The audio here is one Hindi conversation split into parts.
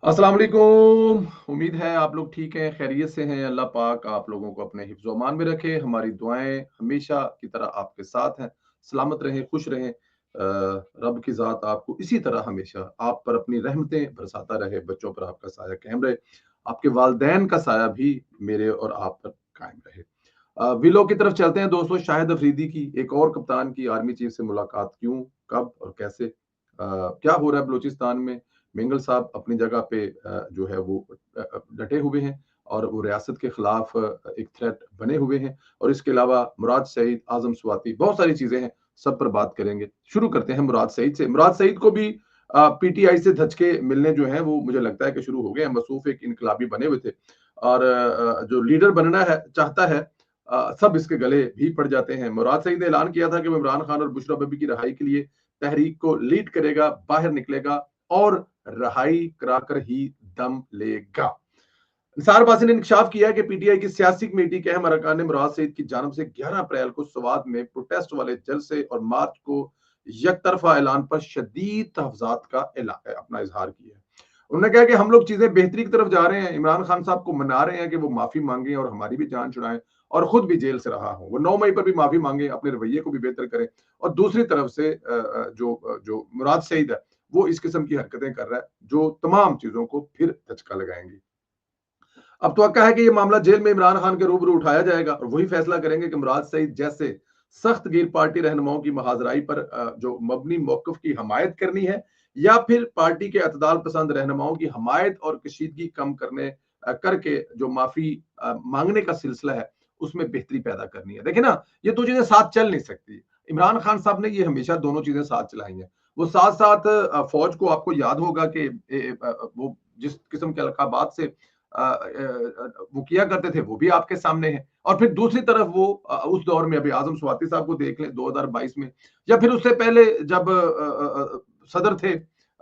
अस्सलाम वालेकुम। उम्मीद है आप लोग ठीक हैं, खैरियत से हैं। अल्लाह पाक आप लोगों को अपने हिफ्ज़ व अमान में रखे। हमारी दुआएँ हमेशा की तरह आपके साथ हैं। सलामत रहें, खुश रहें। रब की ज़ात आपको इसी तरह हमेशा आप पर अपनी रहमतें बरसाता रहे, बच्चों पर आपका साया कायम रहे, आपके वालिदैन का साया भी मेरे और आप पर कायम रहे। विलो की तरफ चलते हैं दोस्तों। शाहिद अफरीदी की एक और कप्तान की आर्मी चीफ से मुलाकात क्यों, कब और कैसे? क्या हो रहा है बलूचिस्तान में? मेंगल साहब अपनी जगह पे जो है वो डटे हुए हैं और वो रियासत के खिलाफ एक थ्रेट बने हुए हैं। और इसके अलावा मुराद सईद, आजम स्वाति, बहुत सारी चीजें हैं, सब पर बात करेंगे। शुरू करते हैं मुराद सईद से। मुराद सईद को भी पीटीआई से धचके मिलने जो हैं वो मुझे लगता है कि शुरू हो गए हैं। मसूफ एक इनकलाबी बने हुए थे और जो लीडर बनना है चाहता है, सब इसके गले भी पड़ जाते हैं। मुराद सईद ने ऐलान किया था कि वो इमरान खान और बुशरा बीबी की रिहाई के लिए तहरीक को लीड करेगा, बाहर निकलेगा और रहाई कराकर ही दम लेगा। निसार बासी ने इंकशाफ किया है कि पीटीआई की सियासी कमेटी के अहम अरकान ने मुराद सईद की जानब से 11 अप्रैल को सवात में प्रोटेस्ट वाले जलसे और मार्च को यकतरफा ऐलान पर शदीद तहफ़्ज़ात का अपना इजहार किया है। उन्होंने कहा कि हम लोग चीजें बेहतरी की तरफ जा रहे हैं, इमरान खान साहब को मना रहे हैं कि वो माफी मांगे और हमारी भी जान छुड़ाएं और खुद भी जेल से रहा हो। वो 9 मई पर भी माफी मांगे, अपने रवैये को भी बेहतर करें। और दूसरी तरफ से जो मुराद सईद है वो इस किस्म की हरकतें कर रहा है जो तमाम चीजों को फिर धचका लगाएंगी। अब तो है कि ये मामला जेल में इमरान खान के रूबरू उठाया जाएगा और वही फैसला करेंगे कि मुराद सईद जैसे सख्त गिर पार्टी रहनुमाओं की महाजराई पर जो मबनी मौकफ की हमायत करनी है, या फिर पार्टी के अतदाल पसंद रहनुमाओं की हमायत और कशीदगी कम करके जो माफी मांगने का सिलसिला है उसमें बेहतरी पैदा करनी है। देखिए ना, ये दो चीजें साथ चल नहीं सकती। इमरान खान साहब ने ये हमेशा दोनों चीजें साथ चलाई हैं। वो साथ साथ फौज को, आपको याद होगा कि वो जिस किस्म के अलकाबात से वो किया करते थे वो भी आपके सामने है। और फिर दूसरी तरफ वो उस दौर में अभी आजम स्वाति साहब को देख लें 2022 में, या फिर उससे पहले जब सदर थे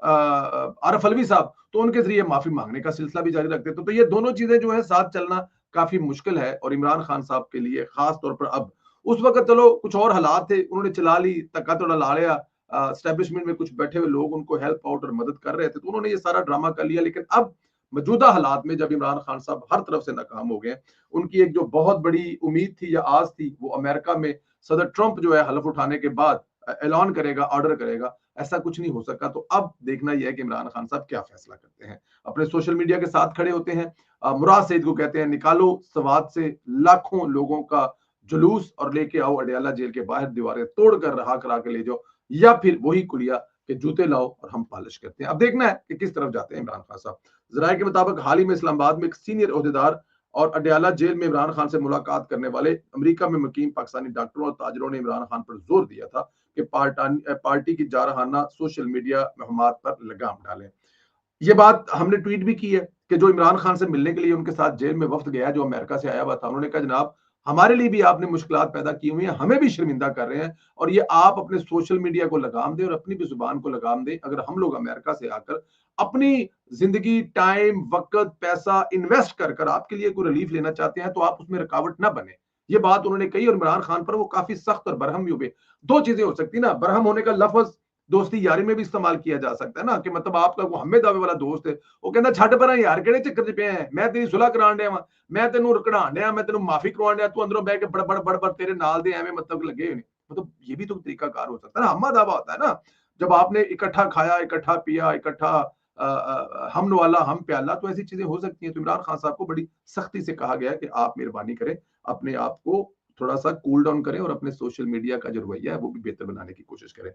आरफ अलवी साहब, तो उनके जरिए माफी मांगने का सिलसिला भी जारी रखते थे। तो ये दोनों चीजें जो है साथ चलना काफी मुश्किल है और इमरान खान साहब के लिए खास तौर पर अब। उस वक्त चलो कुछ और हालात थे, उन्होंने चला ली, धक्का तोड़ा ला लिया, स्टैब्लिशमेंट में कुछ बैठे हुए लोग उनको हेल्प आउट और मदद कर रहे थे, तो उन्होंने ये सारा ड्रामा कर लिया। लेकिन अब मौजूदा हालात में जब इमरान खान साहब हर तरफ से नाकाम हो गए, उनकी एक जो बहुत बड़ी उम्मीद थी या आस थी, वो अमेरिका में सदर ट्रंप जो है हलफ उठाने के बाद ऐलान करेगा, ऑर्डर करेगा, ऐसा कुछ नहीं हो सका। तो अब देखना यह है कि इमरान खान साहब क्या फैसला करते हैं। अपने सोशल मीडिया के साथ खड़े होते हैं, मुराद सईद को कहते हैं निकालो सवात से लाखों लोगों का जुलूस और लेके आओ अडयाला जेल के बाहर, दीवारें तोड़कर रहा करा के ले जाओ, या फिर वही कुलिया के जूते लाओ और हम पॉलिश करते हैं। अब देखना है कि किस तरफ जाते हैं इमरान खान साहब। जराये के मुताबिक हाल ही में इस्लामाबाद में एक सीनियर ओहदेदार और अडयाला जेल में इमरान खान से मुलाकात करने वाले अमेरिका में मुकीम पाकिस्तानी डॉक्टरों और ताजरों ने इमरान खान पर जोर दिया था कि पार्टी की जारहाना सोशल मीडिया मुहिमात पर लगाम डालें। ये बात हमने ट्वीट भी की है कि जो इमरान खान से मिलने के लिए उनके साथ जेल में वफ्द गया, जो अमेरिका से आया हुआ था, उन्होंने कहा जनाब हमारे लिए भी आपने मुश्किलात पैदा की हुई हैं, हमें भी शर्मिंदा कर रहे हैं, और ये आप अपने सोशल मीडिया को लगाम दें और अपनी भी जुबान को लगाम दें। अगर हम लोग अमेरिका से आकर अपनी जिंदगी, टाइम, वक्त, पैसा इन्वेस्ट कर कर आपके लिए कोई रिलीफ लेना चाहते हैं तो आप उसमें रुकावट ना बने। ये बात उन्होंने कही और इमरान खान पर वो काफी सख्त और बरहम भी हुए। दो चीजें हो सकती ना, बरहम होने का लफ्ज दोस्ती यारी में भी इस्तेमाल किया जा सकता है ना, कि मतलब आपका वो हमें दावे वाला दोस्त है, वो कहता छੱਡ पਰਾਂ यार ਕਿਹੜੇ ਚੱਕਰ 'ਚ ਪਿਆ ਹੈ, मैं तेरी सुलह कराण ਡਿਆ ਵਾਂ, मैं तेनू कढਾਣ ਡਿਆ, मैं तेनू माफी करवाण ਡਿਆ, तू अंदरों बह के बड़ बड़ बड़ बड़ तेरे नाल दे एवें मतलब लगे हुए ने। मतलब ये भी तो तरीका कार हो सकता है ना। हम्मा दावा होता है ना, जब आपने इकट्ठा खाया, इकट्ठा पिया, इकट्ठा हम नवाला हम प्याला, तो ऐसी चीजें हो सकती हैं। तो इमरान खान साहब को बड़ी सख्ती से कहा गया है कि आप मेहरबानी करें, अपने आप को थोड़ा सा कूल डाउन करें और अपने सोशल मीडिया का जो रवैया है वो भी बेहतर बनाने की कोशिश करें।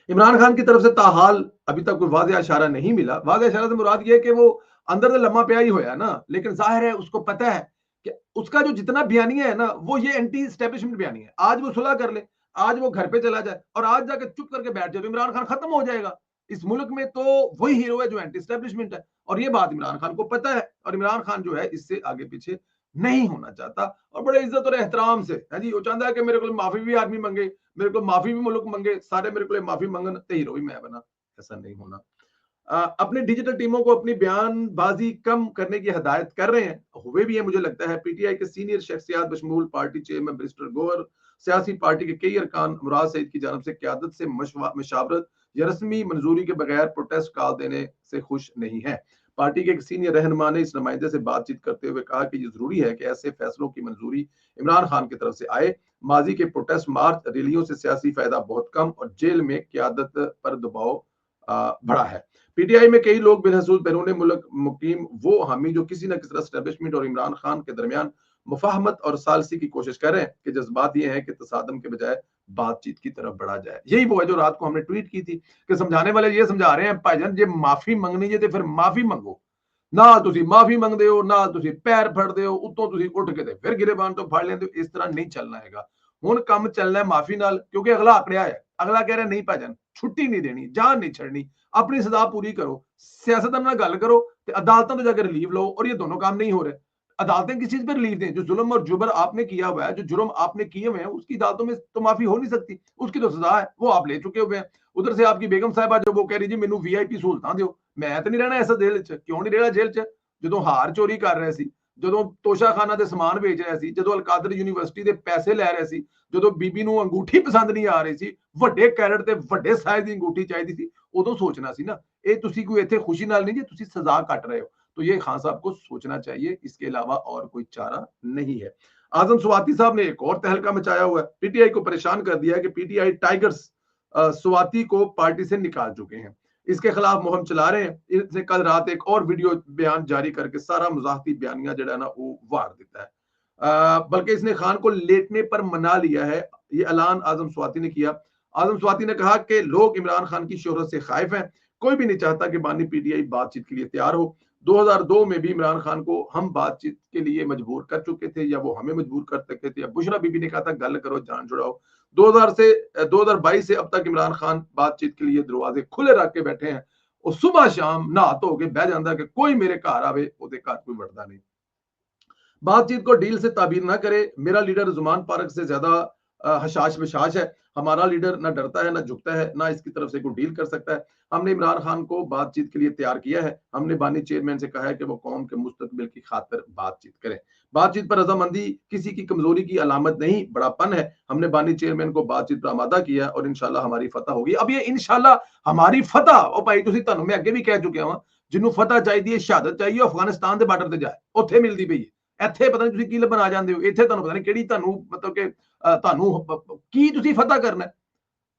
इमरान खान की तरफ से ताहाल अभी तक कोई वाज़ेह इशारा नहीं मिला। वाज़ेह इशारा से मुराद ये है कि वो अंदर से लम्मा पिया ही होया ना, लेकिन ज़ाहिर है उसको पता है कि उसका जो जितना बयानिया है ना, वो ये एंटी एस्टेब्लिशमेंट बयानिया है। आज वो सुलह कर ले, आज वो घर पे चला जाए और आज जाके चुप करके बैठ जाए, तो इमरान खान खत्म हो जाएगा। इस मुल्क में तो वही हीरो है जो एंटी एस्टेब्लिशमेंट है, और ये बात इमरान खान को पता है, और इमरान खान जो है इससे आगे पीछे नहीं होना चाहता, और बड़े इज्जत और एहतराम से है जी, वो चाहता है कि मेरे को माफी भी आदमी मंगे, मेरे को माफी भी मुल्क मंगे, सारे मेरे को माफी मंगन ते हीरो भी मैं बना। ऐसा नहीं होना। अपने डिजिटल टीमों को अपनी बयानबाजी कम करने की हिदायत कर रहे हैं, हुए भी है मुझे लगता है। पीटीआई के सीनियर शख्सियात बशमूल पार्टी चेयरमैन बैरिस्टर गौहर, सियासी पार्टी के कई अरकान मुराद सईद की जानब से क्यादत से मशवरत या रस्मी मंजूरी के बगैर प्रोटेस्ट कॉल देने से खुश नहीं है। पार्टी के एक सीनियर रहनुमा ने इस नुमाइंदे से बातचीत करते हुए कहा कि ये जरूरी है कि ऐसे फैसलों की मंजूरी इमरान खान की तरफ से आए। माजी के प्रोटेस्ट मार्च रैलियों से सियासी फायदा बहुत कम और जेल में क्यादत पर दबाव बड़ा है। पीटीआई में कई लोग बिलखसूस बैरून मुल्क मुकीम वो हामी जो किसी न किसी तरह एस्टेब्लिशमेंट और इमरान खान के दरमियान मुफाहमत और सालसी की कोशिश कर रहे हैं कि जज्बात ये है कि तसादम के बजाय बातचीत की तरफ बढ़ा जाए। यही वो है जो रात को हमने ट्वीट की थी कि समझाने वाले ये समझा रहे हैं भाईजान जे माफी मंगनी जे ते फिर माफी मंगो ना तुसी माफी मंगदे हो ना तुसी पैर फड़दे हो उत्तों तुसी उठ के ते फिर गिरेबान तो फड़ लेंदे हो। इस तरह नहीं चलना हैगा। हुण काम चलना है माफी नाल क्योंकि अगला आकड़िया है। अगला कह रहा नहीं भाईजान छुट्टी नहीं देनी जान नहीं छड़नी अपनी सजा पूरी करो सियासतदान नाल गल करो ते अदालतों तो जाकर रिलीव लो और ये दोनों काम नहीं हो रहे। अदालतें किस चीज पर रिलीव दें? जो जुल्म और जुबर आपने किया हुआ है जो जुर्म आपने किए हुए हैं उसकी अदालतों में तो माफी हो नहीं सकती। उसकी तो सजा है वो आप ले चुके हुए हैं। उधर से आपकी बेगम साहिबा जो वो कह रही जी मैनू वीआईपी सहूलतां दिओ मैं तो नहीं रहना ऐसा जेल च क्यों नहीं रहना जेल च ਜਦੋਂ ਹਾਰ ਚੋਰੀ ਕਰ ਰਹੇ ਸੀ ਜਦੋਂ ਤੋਸ਼ਾਖਾਨਾ ਦੇ ਸਮਾਨ ਵੇਚ ਰਿਹਾ ਸੀ ਜਦੋਂ ਅਲਕਾਦਰ ਯੂਨੀਵਰਸਿਟੀ ਦੇ ਪੈਸੇ ਲੈ ਰਹੇ ਸੀ ਜਦੋਂ ਬੀਬੀ ਨੂੰ ਅੰਗੂਠੀ ਪਸੰਦ ਨਹੀਂ ਆ ਰਹੀ ਸੀ ਵੱਡੇ ਕੈਰਟ ਤੇ ਵੱਡੇ ਸਾਈਜ਼ ਦੀ ਅੰਗੂਠੀ ਚਾਹੀਦੀ ਸੀ ਉਦੋਂ सोचना ਸੀ ना ਇਹ ਤੁਸੀਂ ਕੋਈ ਇੱਥੇ खुशी नाल नहीं जी ਤੁਸੀਂ सजा कट रहे हो। तो ये खान साहब को सोचना चाहिए इसके अलावा और कोई चारा नहीं है। आजम स्वाति साहब ने एक और तहलका मचाया हुआ है। पीटीआई को परेशान कर दिया है कि पीटीआई टाइगर्स स्वाति को पार्टी से निकाल चुके हैं। इसके खिलाफ मुहिम चला रहे हैं। इसने कल रात एक और वीडियो बयान जारी करके सारा मुजाहती बयानिया जो ना वो वार देता है। बल्कि इसने खान को लेटने पर मना लिया है। ये ऐलान आजम स्वाति ने किया। आजम स्वाति ने कहा कि लोग इमरान खान की शोहरत से खाइफ हैं। कोई भी नहीं चाहता कि बानी पीटीआई बातचीत के लिए तैयार हो। 2002 में भी इमरान खान को हम बातचीत के लिए मजबूर कर चुके थे या वो हमें मजबूर कर सकते थे। बुशरा बीबी ने कहा था गल करो जान छुड़ाओ। 2022 से अब तक इमरान खान बातचीत के लिए दरवाजे खुले रख के बैठे हैं और सुबह शाम नहा धो के बह जाता कि कोई मेरे घर आवे ओदे घर कोई वड़दा नहीं। बातचीत को डील से ताबीर ना करे। मेरा लीडर जुमान पार्क से ज्यादा हशाश बशाश है। हमारा लीडर ना डरता है ना झुकता है ना इसकी तरफ से कोई डील कर सकता है। हमने इमरान खान को बातचीत के लिए तैयार किया है। हमने बानी चेयरमैन से कहा है कि वो कौम के मुस्तकबिल की खातिर बातचीत करें। बातचीत पर रजामंदी किसी की कमजोरी की अलामत नहीं बड़ापन है। हमने बानी चेयरमैन को बातचीत पर आमादा किया और इंशाल्लाह हमारी फतह होगी। अब ये इंशाल्लाह हमारी फतह ओ भाई तुसी तुहानू मैं अगे भी कह चुका हूं जिन्हों फतह चाहिए शहादत चाहिए अफगानिस्तान के बार्डर से जाए उत्थे मिलती पई है। ਇੱਥੇ ਪਤਾ ਨਹੀਂ ਤੁਸੀਂ ਕੀ ਲੱਭਣ ਆ ਜਾਂਦੇ ਹੋ। ਇੱਥੇ ਤੁਹਾਨੂੰ ਪਤਾ ਨਹੀਂ ਕਿਹੜੀ ਤੁਹਾਨੂੰ ਮਤਲਬ ਕਿ ਤੁਹਾਨੂੰ ਕੀ ਤੁਸੀਂ ਫਤਹ ਕਰਨਾ ਹੈ।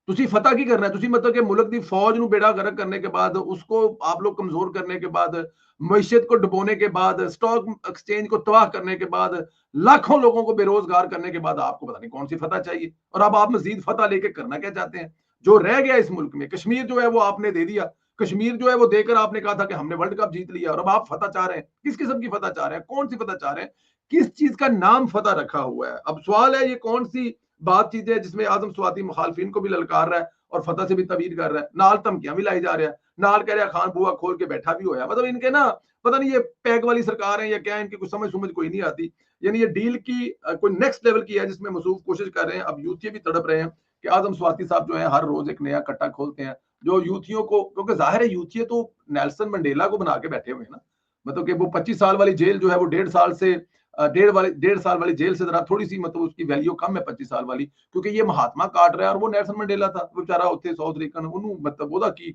ਤੁਸੀਂ फतह की करना है ਤੁਸੀਂ मतलब कि मुल्क की फौज ਨੂੰ बेड़ा गर्क करने के बाद उसको आप लोग कमजोर करने के बाद मईशत को डुबोने के बाद स्टॉक एक्सचेंज को तबाह करने के बाद लाखों लोगों को बेरोजगार करने के बाद आपको पता नहीं कौन सी फतह चाहिए और अब आप मजीद फतह लेके करना क्या चाहते हैं। जो रह गया इस मुल्क में कश्मीर जो है वो आपने दे दिया। कश्मीर जो है वो देकर आपने कहा था कि हमने वर्ल्ड कप जीत लिया और अब आप फतह चाह रहे हैं। किस किस्म की फतह चाह रहे हैं कौन सी फतह चाह रहे हैं किस चीज का नाम फतह रखा हुआ है। अब सवाल है ये कौन सी बातचीत है जिसमें आजम स्वाति मुखालफिन को भी ललकार रहा है और फतह से भी तबीर कर रहा है नाल धमकियां भी लाई जा रहा है नाल कह रहा है खान बुआ खोल के बैठा भी होया। मतलब इनके ना पता नहीं ये पैग वाली सरकार है या क्या इनकी कुछ समझ कोई नहीं आती। यानी ये डील की कोई नेक्स्ट लेवल की है जिसमें मसूफ कोशिश कर रहे हैं। अब यूथिया भी तड़प रहे हैं कि आजम स्वाति साहब जो है हर रोज एक नया कट्टा खोलते हैं जो यूथियों को क्योंकि जाहिर है यूथिया तो नेल्सन मंडेला को बना के बैठे हुए हैं ना। मतलब कि वो 25 साल वाली जेल जो है वो 1.5 साल वाली जेल से जरा थोड़ी सी मतलब उसकी वैल्यू कम है 25 साल वाली क्योंकि ये महात्मा काट रहा है और वो नेल्सन मंडेला था वो बेचारा उत्थे साउथ अफ्रीकन ਉਹਨੂੰ मतलब ਉਹਦਾ ਕੀ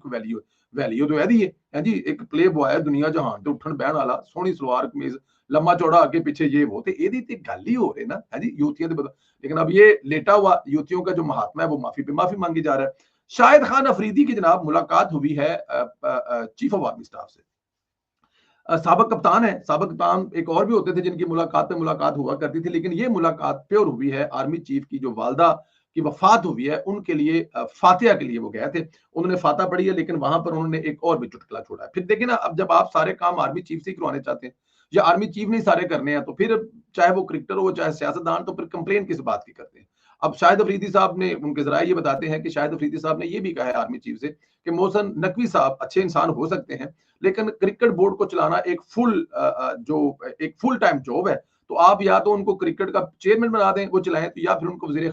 वैल्यू तो ਇਹਦੀ है जी एक प्ले बॉय है दुनिया जहान ਤੇ ਉੱਠਣ ਬਹਿਣ ਵਾਲਾ सोहनी सलवार कमीज लम्बा चौड़ा आगे पीछे ये वो ते ਇਹਦੀ ਤੇ ਗੱਲ ही हो रही ना है जी यूथियों ਦੇ लेकिन अब ये लेटा हुआ यूथियों का जो महात्मा है वो माफी मांगी जा रहा है। शाहिद खान अफरीदी की जनाब मुलाकात हुई है चीफ ऑफ आर्मी स्टाफ से। साबक कप्तान है। साबक कप्तान एक और भी होते थे जिनकी मुलाकात हुआ करती थी लेकिन ये मुलाकात प्योर हुई है आर्मी चीफ की जो वालदा की वफात हुई है उनके लिए फातिहा के लिए वो गए थे। उन्होंने फातिहा पढ़ी है लेकिन वहां पर उन्होंने एक और भी चुटकुला छोड़ा है। फिर देखिए ना अब जब आप सारे काम आर्मी चीफ से करवाने चाहते हैं या आर्मी चीफ नहीं सारे करने हैं तो फिर चाहे वो क्रिकेटर हो चाहे सियासतदान तो फिर कंप्लेन किस बात की करते हैं। अब शाहिद अफरीदी साहब ने उनके जराये ये बताते हैं कि शाहिद अफरीदी साहब ने ये भी कहा है आर्मी चीफ से कि मोहसन नकवी साहब अच्छे इंसान हो सकते हैं लेकिन क्रिकेट बोर्ड को चलाना एक फुल टाइम जॉब है। तो आप या तो उनको क्रिकेट का चेयरमैन बना दें वो चलाएं तो या फिर उनको वजीर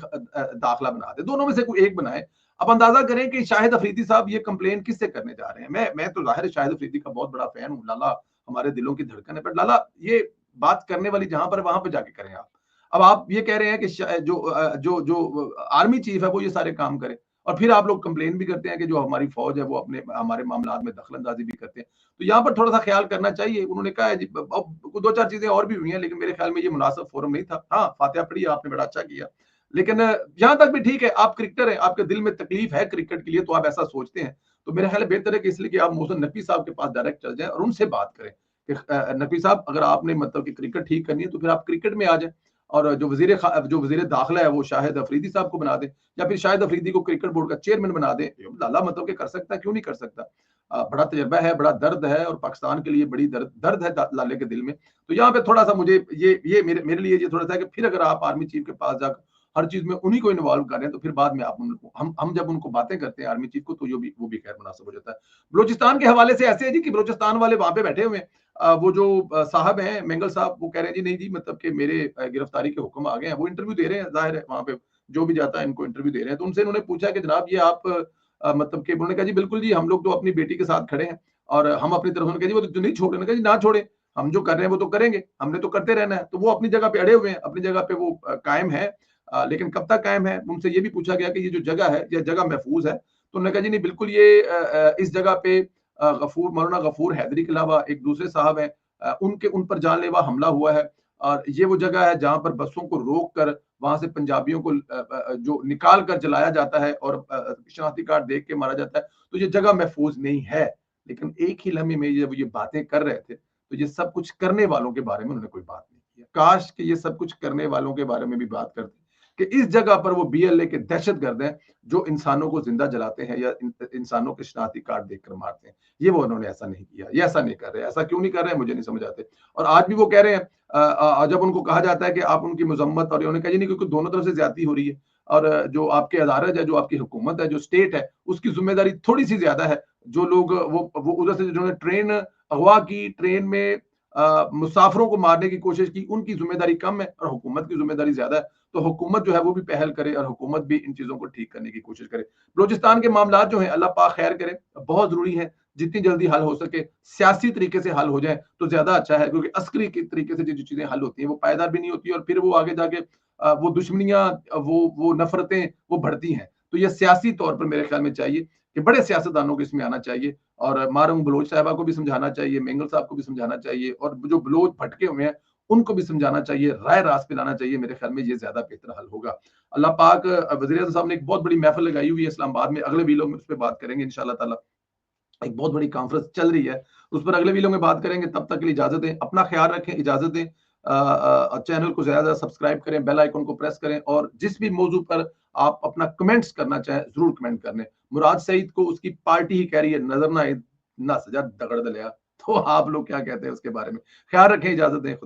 दाखिला बना दें दोनों में से कोई एक बनाए। अब अंदाजा करें कि शाहिद अफरीदी साहब ये कंप्लेन किससे करने जा रहे हैं। मैं तो जाहिर शाहिद अफरीदी का बहुत बड़ा फैन हूँ। लाला हमारे दिलों की धड़कन है पर लाला ये बात करने वाली जहां पर वहां पर जाके करें आप। अब आप ये कह रहे हैं कि जो आर्मी चीफ है वो ये सारे काम करे और फिर आप लोग कंप्लेन भी करते हैं कि जो हमारी फौज है वो अपने हमारे मामलात में दखल-अंदाज़ी भी करते हैं। तो यहाँ पर थोड़ा-सा ख़्याल करना चाहिए। उन्होंने कहा है जी अब 2-4 चीज़ें और भी हुई हैं, लेकिन मेरे ख़्याल में ये मुनासिब फ़ोरम नहीं था। हाँ, फ़ातिहा पढ़ी आपने बड़ा अच्छा किया। लेकिन यहाँ तक भी ठीक है, आप क्रिकेटर हैं, आपके दिल में तकलीफ़ है क्रिकेट के लिए तो आप ऐसा सोचते हैं। तो मेरा ख़्याल है बेहतर है कि इसलिए कि आप मोहसिन नकवी साहब के पास डायरेक्ट चल जाएँ और उनसे बात करें कि नकवी साहब अगर आपने मतलब कि क्रिकेट ठीक करनी है तो फिर आप क्रिकेट में आ जाएँ और जो वज़ीर दाखिला है वो शाहिद अफरीदी साहब को बना दें या फिर शाहिद अफरीदी को क्रिकेट बोर्ड का चेयरमैन बना दें। लाला मतलब कि कर सकता है, क्यों नहीं कर सकता? बड़ा तजुर्बा है, बड़ा दर्द है और पाकिस्तान के लिए बड़ी दर्द दर्द है दा लाले के दिल में। तो यहाँ पे थोड़ा-सा मुझे ये मेरे मेरे लिए ये थोड़ा-सा है कि फिर अगर आप आर्मी चीफ के पास जाकर हर चीज़ में उन्हीं को इन्वॉल्व कर रहे हैं, तो फिर बाद में आप उनको हम जब उनको बातें करते हैं आर्मी चीफ को, तो वो भी खैर मुनासिब हो जाता है। बलूचिस्तान के हवाले से ऐसे है जी कि बलूचिस्तान वाले वहाँ पे बैठे हुए हैं। वो जो साहब हैं, मेंगल साहब, वो कह रहे हैं जी नहीं जी मतलब कि मेरे गिरफ्तारी के हुक्म आ गए हैं। वो इंटरव्यू दे रहे हैं, ज़ाहिर है वहाँ पे जो भी जाता है इनको इंटरव्यू दे रहे हैं। तो उनसे इन्होंने पूछा कि जनाब ये आप मतलब कि उन्होंने कहा जी बिल्कुल जी, हम लोग तो अपनी बेटी के साथ खड़े हैं और हम अपनी तरफ से कहा जी वो तो नहीं छोड़ रहे। उन्होंने कहा जी ना छोड़े, हम जो कर रहे हैं वो तो करेंगे, हमने तो करते रहना है। तो वो अपनी जगह पे अड़े हुए हैं, अपनी जगह पे वो कायम है। लेकिन कब तक कायम है? उनसे ये भी पूछा गया कि ये जो जगह है, ये जगह महफूज़ है? तो उन्होंने कहा जी नहीं बिल्कुल ये इस जगह पे मौलाना गफूर हैदरी के अलावा एक दूसरे साहब हैं, उनके उन पर जानलेवा हमला हुआ है और ये वो जगह है जहाँ पर बसों को रोक कर वहाँ से पंजाबियों को जो निकाल कर जलाया जाता है और शनाख्ती कार्ड देख के मारा जाता है, तो ये जगह महफूज़ नहीं है। लेकिन एक ही लम्हे में जब ये बातें कर रहे थे, तो ये सब कुछ करने वालों के बारे में उन्होंने कोई बात नहीं की। काश कि ये सब कुछ करने वालों के बारे में भी बात करते, कि इस जगह पर वो बीएलए के दहशतगर्द हैं, जो इंसानों को ज़िंदा जलाते हैं या इंसानों के शनाख्ती कार्ड देखकर मारते हैं। ये वो उन्होंने ऐसा नहीं किया, ये ऐसा नहीं कर रहे। ऐसा क्यों नहीं कर रहे हैं मुझे नहीं समझ आते। और आज भी वो कह रहे हैं जब उनको कहा जाता है कि आप उनकी मज़म्मत, और उन्होंने कहा जी नहीं, क्योंकि दोनों तरफ से ज़्यादती हो रही है और जो आपके अदालत है, जो आपकी हुकूमत है, जो स्टेट है, उसकी ज़िम्मेदारी थोड़ी-सी ज़्यादा है। जो लोग वो उधर से जिन्होंने ट्रेन अगवा की, ट्रेन में मुसाफिरों को मारने की कोशिश की, उनकी ज़िम्मेदारी कम है और हुकूमत की ज़िम्मेदारी ज़्यादा है। तो हुकूमत जो है वो भी पहल करे और हुकूमत भी इन चीज़ों को ठीक करने की कोशिश करे। बलूचिस्तान के मामलात जो हैं अल्लाह पाक खैर करे, बहुत ज़रूरी है, जितनी जल्दी हल हो सके, सियासी तरीके से हल हो जाए तो ज़्यादा अच्छा है, क्योंकि अस्करी के तरीके से जो चीज़ें हल होती हैं वो पायदार भी नहीं होती और फिर वो आगे जाके वो दुश्मनियाँ, वो नफ़रतें वो बढ़ती हैं। तो ये सियासी तौर पर मेरे ख़्याल में चाहिए कि बड़े सियासतदानों को इसमें आना चाहिए और मारूम बलोच साहिबा को भी समझाना चाहिए, मेंगल साहब को भी समझाना चाहिए और जो बलोच भटके हुए हैं, उनको भी समझाना चाहिए, राय रास्त पे लाना चाहिए। मेरे ख्याल में ये ज़्यादा बेहतर हल होगा। अल्लाह पाक वज़ीर आज़म साहब ने एक बहुत बड़ी महफ़िल लगाई हुई है इस्लामाबाद में, अगले वीलॉग में उस पे बात करेंगे इंशाअल्लाह ताला। एक बहुत बड़ी कॉन्फ्रेंस चल रही है, उस पर अगले वीडियो में बात करेंगे। तब तक के लिए इजाज़त दें, अपना ख़्याल रखें, इजाज़त दें। चैनल को ज़्यादा से सब्सक्राइब करें, बेल आइकन को प्रेस करें और जिस भी मौज़ू पर आप अपना कमेंट्स करना चाहें, ज़रूर कमेंट कर लें। मुराद सईद को उसकी पार्टी ही कह रही है, नज़र ना आए, ना सजा दगड़ दलिया। तो आप लोग क्या कहते हैं उसके बारे में? ख़्याल रखें, इजाज़त दें, खुदा